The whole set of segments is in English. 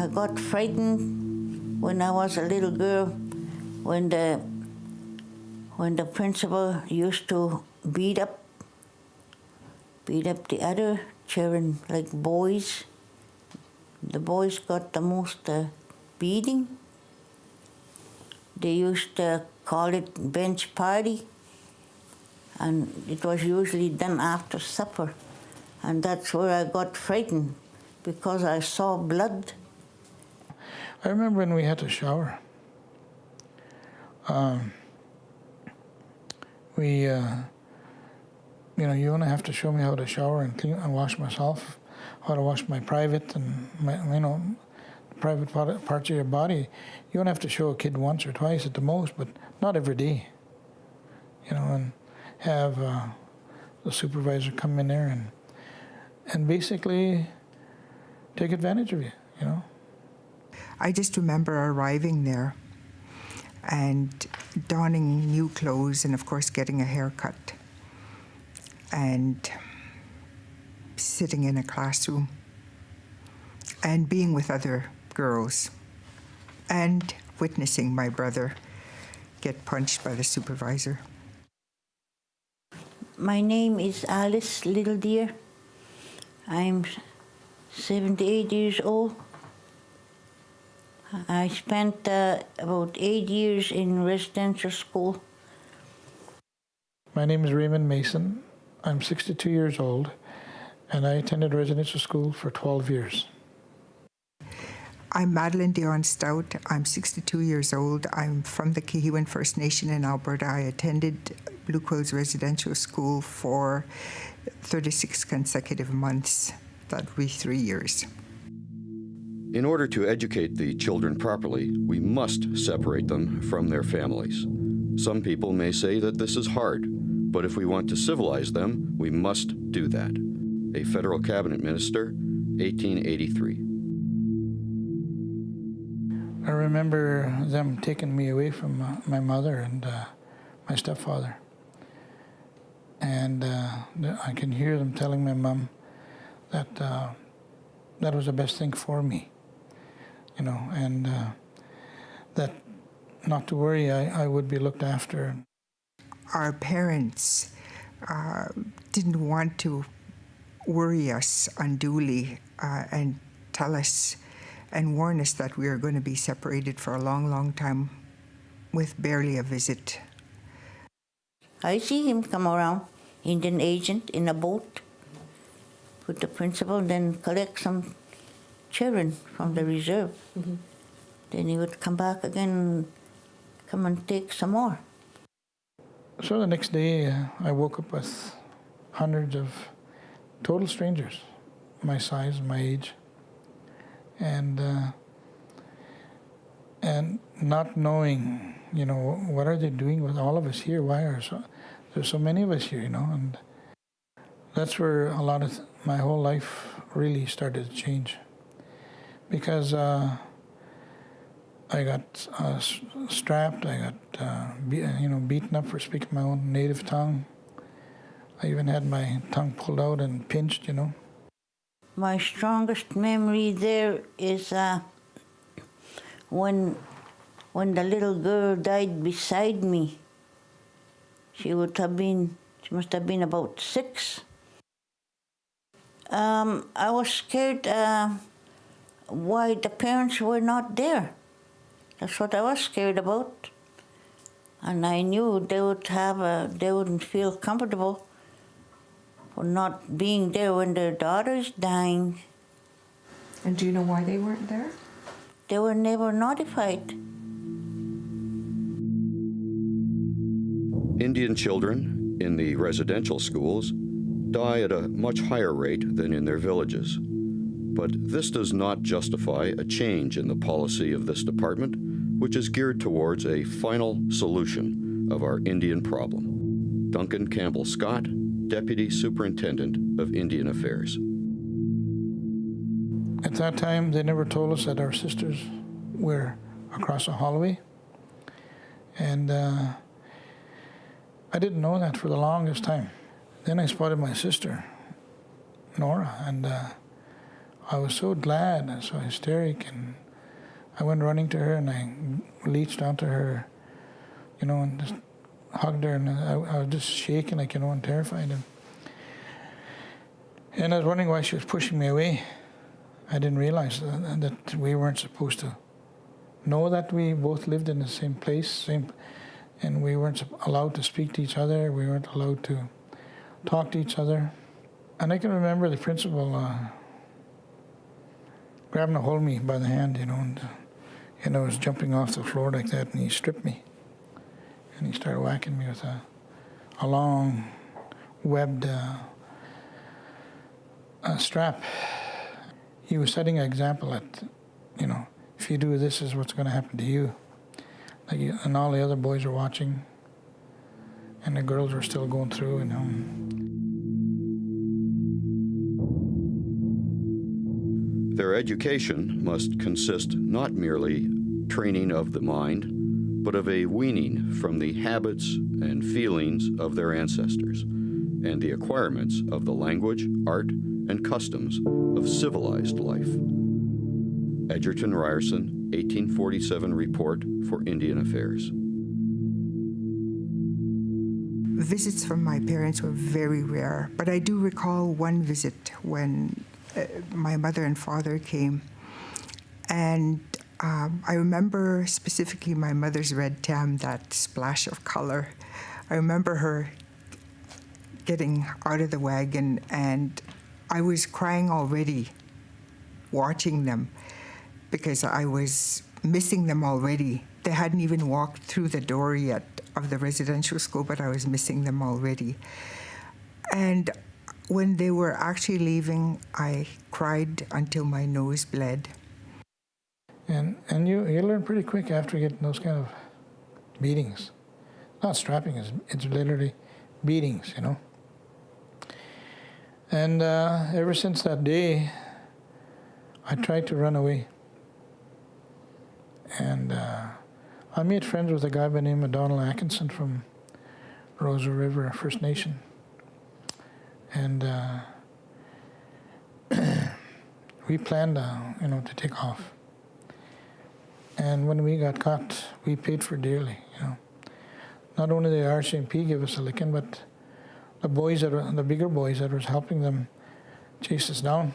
I got frightened when I was a little girl when the principal used to beat up the other children, like boys. The boys got the most beating. They used to call it bench party, and it was usually done after supper. And that's where I got frightened, because I saw blood. I remember when we had to shower. You only have to show me how to shower and clean and wash myself, how to wash my private and private parts of your body. You only have to show a kid once or twice at the most, but not every day. And have the supervisor come in there and basically take advantage of you. I just remember arriving there and donning new clothes and, of course, getting a haircut and sitting in a classroom and being with other girls and witnessing my brother get punched by the supervisor. My name is Alice Little Deer. I'm 78 years old. I spent about 8 years in residential school. My name is Raymond Mason. I'm 62 years old, and I attended residential school for 12 years. I'm Madeline Dion Stout. I'm 62 years old. I'm from the Kihiwan First Nation in Alberta. I attended Blue Quills Residential School for 36 consecutive months. That would be 3 years. In order to educate the children properly, we must separate them from their families. Some people may say that this is hard, but if we want to civilize them, we must do that. A federal cabinet minister, 1883. I remember them taking me away from my mother and my stepfather. And I can hear them telling my mom that that was the best thing for me, and that not to worry, I would be looked after. Our parents didn't want to worry us unduly and tell us and warn us that we are going to be separated for a long, long time with barely a visit. I see him come around, Indian agent, in a boat with the principal, then collect some children from the reserve. Mm-hmm. Then he would come back again, come and take some more. So the next day, I woke up with hundreds of total strangers, my size, my age, and not knowing, what are they doing with all of us here? Why are there's so many of us here, and that's where a lot of my whole life really started to change, because I got strapped, I got beaten up for speaking my own native tongue. I even had my tongue pulled out and pinched, My strongest memory there is when the little girl died beside me. She must have been about 6. I was scared why the parents were not there. That's what I was scared about. And I knew they wouldn't feel comfortable for not being there when their daughter is dying. And do you know why they weren't there? They were never notified. Indian children in the residential schools die at a much higher rate than in their villages. But this does not justify a change in the policy of this department, which is geared towards a final solution of our Indian problem. Duncan Campbell Scott, Deputy Superintendent of Indian Affairs. At that time, they never told us that our sisters were across the hallway. And I didn't know that for the longest time. Then I spotted my sister, Nora, and I was so glad and so hysteric, and I went running to her and I reached onto her, and just hugged her, and I was just shaking, and terrified. And I was wondering why she was pushing me away. I didn't realize that we weren't supposed to know that we both lived in the same place, and we weren't allowed to speak to each other. We weren't allowed to talk to each other. And I can remember the principal grabbing a hold of me by the hand, and I was jumping off the floor like that, and he stripped me. And he started whacking me with a long webbed strap. He was setting an example that, if you do this is what's going to happen to you. And all the other boys were watching, and the girls were still going through, Their education must consist not merely training of the mind, but of a weaning from the habits and feelings of their ancestors, and the acquirements of the language, art, and customs of civilized life. Edgerton Ryerson, 1847 Report for Indian Affairs. Visits from my parents were very rare, but I do recall one visit when my mother and father came. And I remember specifically my mother's red tam, that splash of color. I remember her getting out of the wagon, and I was crying already watching them because I was missing them already. They hadn't even walked through the door yet of the residential school, but I was missing them already. And when they were actually leaving, I cried until my nose bled. And you learn pretty quick after getting those kind of beatings. Not strapping, it's literally beatings, And ever since that day, I tried to run away. And I made friends with a guy by the name of Donald Atkinson from Rosa River First Nation. And we planned, to take off. And when we got caught, we paid for dearly, Not only did the RCMP give us a licking, but the bigger boys that was helping them chase us down.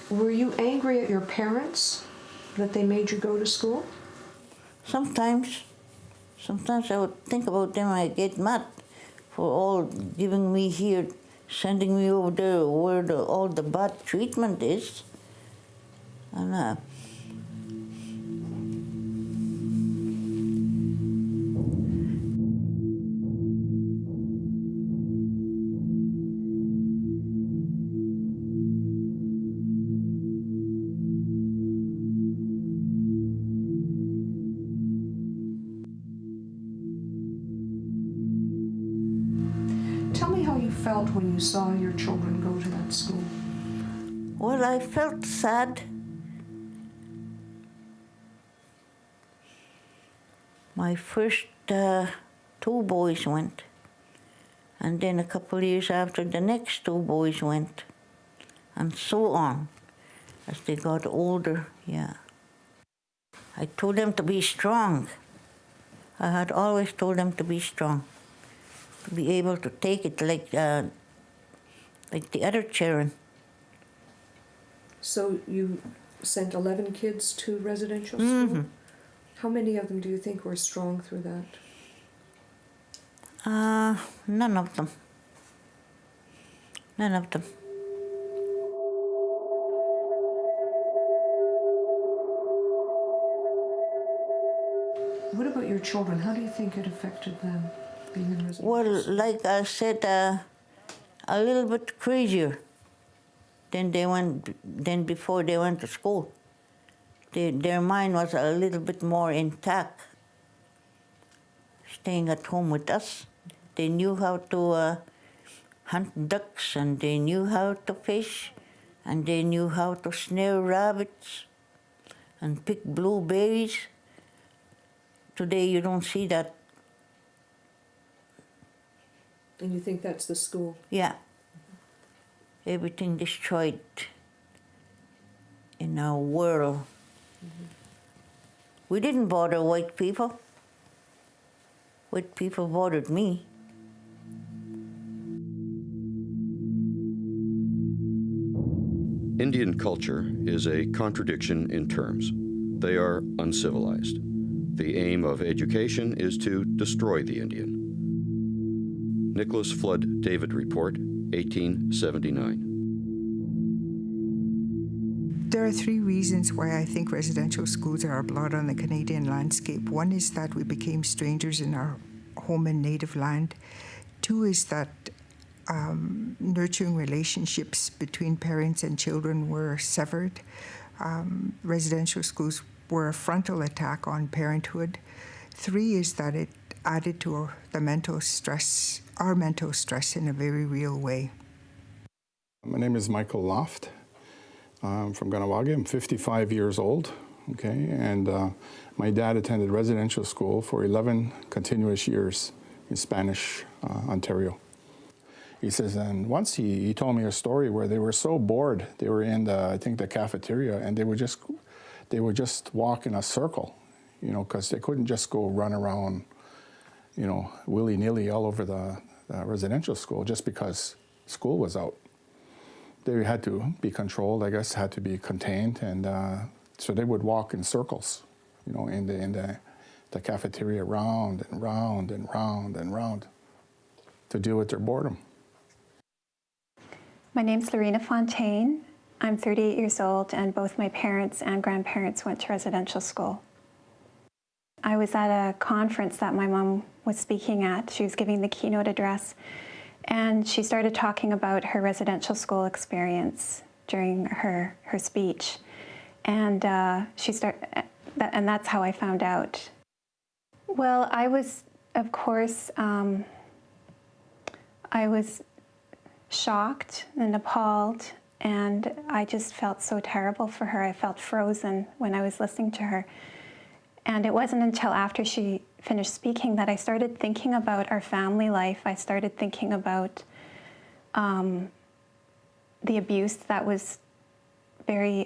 Were you angry at your parents that they made you go to school? Sometimes I would think about them. I get mad for all giving me here, sending me over there where all the bad treatment is. And Tell me how you felt when you saw your children go to that school. well, I felt sad. My first two boys went, and then a couple of years after, the next two boys went, and so on, as they got older, yeah. I told them to be strong. I had always told them to be strong, to be able to take it like the other children. So you sent 11 kids to residential school? Mm-hmm. How many of them do you think were strong through that? None of them. None of them. What about your children? How do you think it affected them being in residential Well, school? like I said, a little bit crazier than before they went to school. Their mind was a little bit more intact, staying at home with us. They knew how to hunt ducks, and they knew how to fish, and they knew how to snare rabbits and pick blueberries. Today you don't see that. And you think that's the school? Yeah. everything destroyed in our world. We didn't bother white people. White people bothered me. Indian culture is a contradiction in terms. They are uncivilized. The aim of education is to destroy the Indian. Nicholas Flood David Report, 1879. There are three reasons why I think residential schools are a blot on the Canadian landscape. One is that we became strangers in our home and native land. Two is that nurturing relationships between parents and children were severed. Residential schools were a frontal attack on parenthood. Three is that it added to our mental stress in a very real way. My name is Michael Loft. I'm from Kahnawake. I'm 55 years old, okay? And my dad attended residential school for 11 continuous years in Spanish, Ontario. He says, and once he told me a story where they were so bored, they were in the cafeteria, and they would just walk in a circle, you know, because they couldn't just go run around, you know, willy-nilly all over the residential school just because school was out. They had to be controlled, I guess, had to be contained, and so they would walk in circles, you know, in the cafeteria, round and round and round and round, to deal with their boredom. My name's Lorena Fontaine. I'm 38 years old, and both my parents and grandparents went to residential school. I was at a conference that my mom was speaking at. She was giving the keynote address, and she started talking about her residential school experience during her speech. And and that's how I found out. Well, I was, of course, I was shocked and appalled, and I just felt so terrible for her. I felt frozen when I was listening to her. And it wasn't until after she finished speaking that I started thinking about our family life. I started thinking about the abuse that was very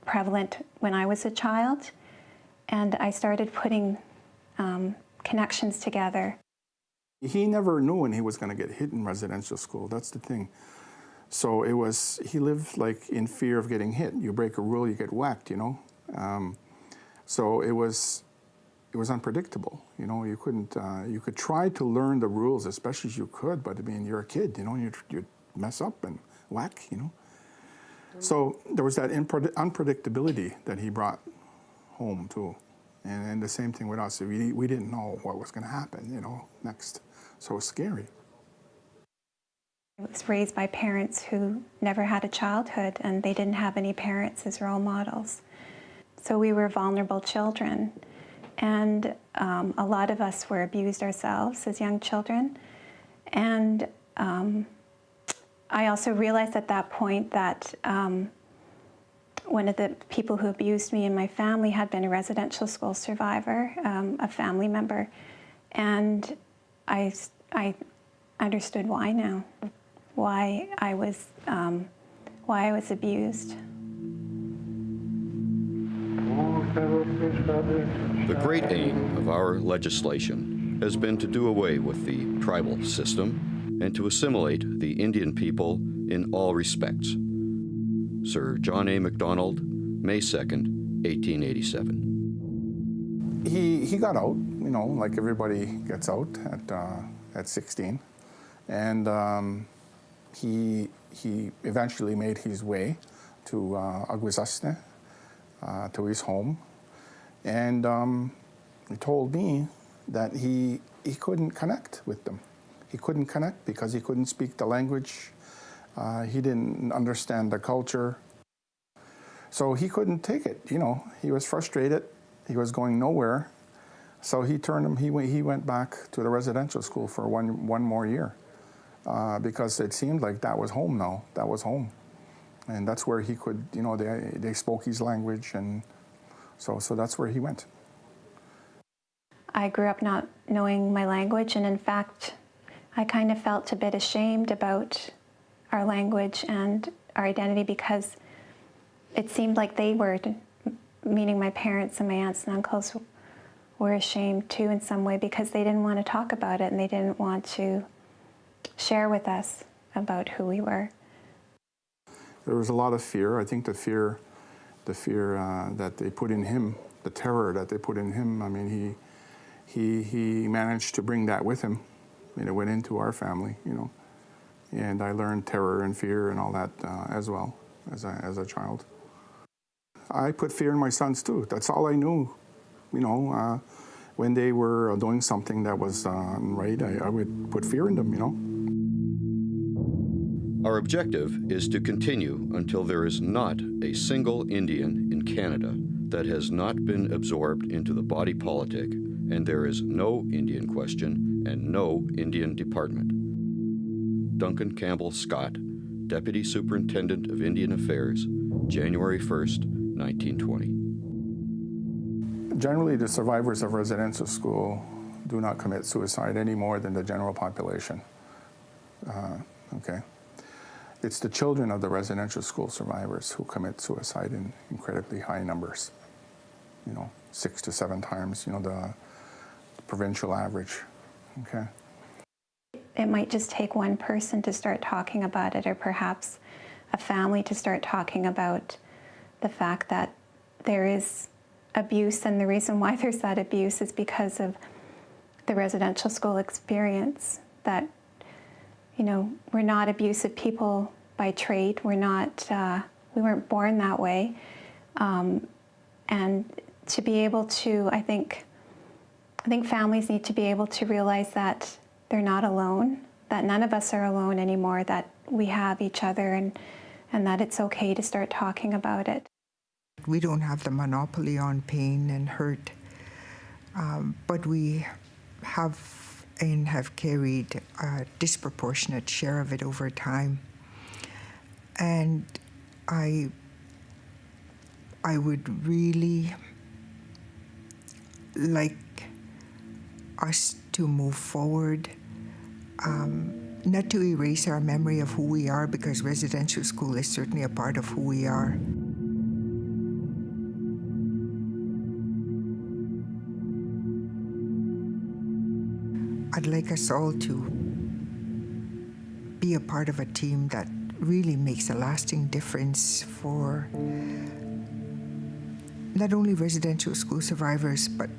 prevalent when I was a child. And I started putting connections together. He never knew when he was going to get hit in residential school. That's the thing. So he lived like in fear of getting hit. You break a rule, you get whacked, you know. So it was unpredictable. You know, you couldn't. You could try to learn the rules as best as you could, but I mean, you're a kid. You know, you'd mess up and whack. You know. So there was that unpredictability that he brought home too, and the same thing with us. We didn't know what was going to happen. You know, next. So it was scary. I was raised by parents who never had a childhood, and they didn't have any parents as role models. So we were vulnerable children, and a lot of us were abused ourselves as young children. And I also realized at that point that one of the people who abused me in my family had been a residential school survivor, a family member, and I understood why now, why I was abused. The great aim of our legislation has been to do away with the tribal system and to assimilate the Indian people in all respects. Sir John A. Macdonald, May 2nd, 1887. He got out, you know, like everybody gets out at 16, and he eventually made his way to Aguesasne, to his home, and he told me that he couldn't connect with them. He couldn't connect because he couldn't speak the language. He didn't understand the culture. So he couldn't take it, you know. He was frustrated. He was going nowhere. So he went back to the residential school for one more year because it seemed like that was home now. That was home. And that's where he could, you know, they spoke his language, and so that's where he went. I grew up not knowing my language, and in fact, I kind of felt a bit ashamed about our language and our identity because it seemed like they were, meaning my parents and my aunts and uncles, were ashamed too in some way because they didn't want to talk about it and they didn't want to share with us about who we were. There was a lot of fear. I think the fear that they put in him, the terror that they put in him. I mean, he managed to bring that with him, and it went into our family, you know. And I learned terror and fear and all that as well as a child. I put fear in my sons too. That's all I knew, you know. When they were doing something that was right, I would put fear in them, you know. Our objective is to continue until there is not a single Indian in Canada that has not been absorbed into the body politic, and there is no Indian question and no Indian department. Duncan Campbell Scott, Deputy Superintendent of Indian Affairs, January 1st, 1920. Generally, the survivors of residential school do not commit suicide any more than the general population. Okay. It's the children of the residential school survivors who commit suicide in incredibly high numbers. You know, 6 to 7 times, you know, the provincial average. Okay. It might just take one person to start talking about it, or perhaps a family to start talking about the fact that there is abuse, and the reason why there's that abuse is because of the residential school experience. That, you know, we're not abusive people by trade. We're not. We weren't born that way, and to be able to, I think families need to be able to realize that they're not alone. That none of us are alone anymore. That we have each other, and that it's okay to start talking about it. We don't have the monopoly on pain and hurt, but we have and have carried a disproportionate share of it over time. And I would really like us to move forward, not to erase our memory of who we are, because residential school is certainly a part of who we are. I'd like us all to be a part of a team that really makes a lasting difference for not only residential school survivors, but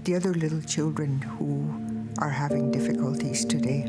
the other little children who are having difficulties today.